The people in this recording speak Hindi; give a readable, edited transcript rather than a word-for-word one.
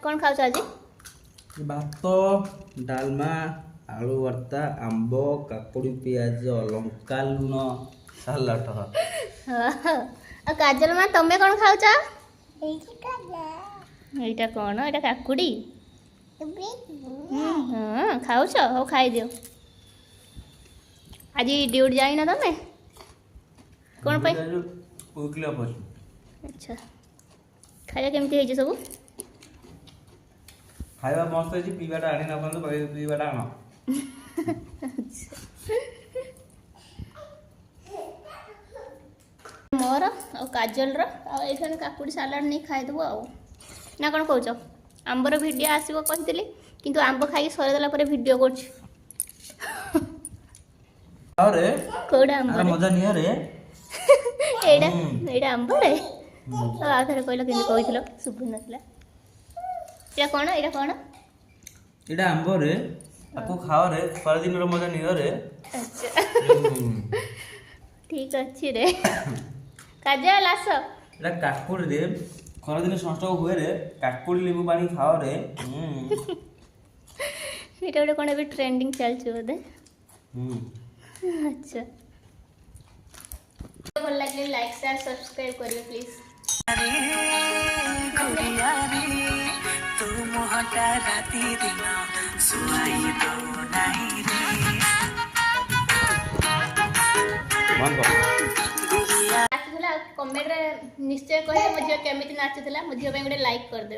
कौन खाऊ आज भात डालमा आलू भर्ता आंब काकुड़ी पियाज लंका लुण सालाड काजल माँ तमें कौन खाऊ এইটা कौन এটা काकुड़ी हाँ खाऊ हो खाई दियो आज ड्यूटी जाइना तमें कौन पे अच्छा खाଇବା କେମିତି ହେଇଛି ସବୁ ଖାଇବା ମସ୍ତ ହେଇଛି ପିଇବାଟା ଆଣି ନଥାନ୍ତୁ ପିଇବାଟା ଆଣ मोर और काजल ये काकुड़ी सालाड नहीं खाईदेबू आउ ना कौन कौच आंबर भिडियो आसो कही किंतु आंब खाई सरीदेला भिडियो कर कौड़ा आंब मजा नहीं रे एटा आंब रे आधर कहल कि कही शुभु ना ये कौन ये कौन एटा आंब रे आपको खाओ रे खरा दिन रो मजा नियो रे अच्छा ठीक अच्छी रे काजल आस एटा काकुड़ी रे खरा दिन संस्टक हुए रे काकुड़ी लेबू पानी खाओ रे एटा गोटे कौन भी ट्रेंडिंग चलछि बोधे अच्छा भल लगे लाइक शेयर सब्सक्राइब करियो प्लीज कमेंट रे निश्चय कहे मो झील केमी नाचुला मो झील गोटे लाइक करदे।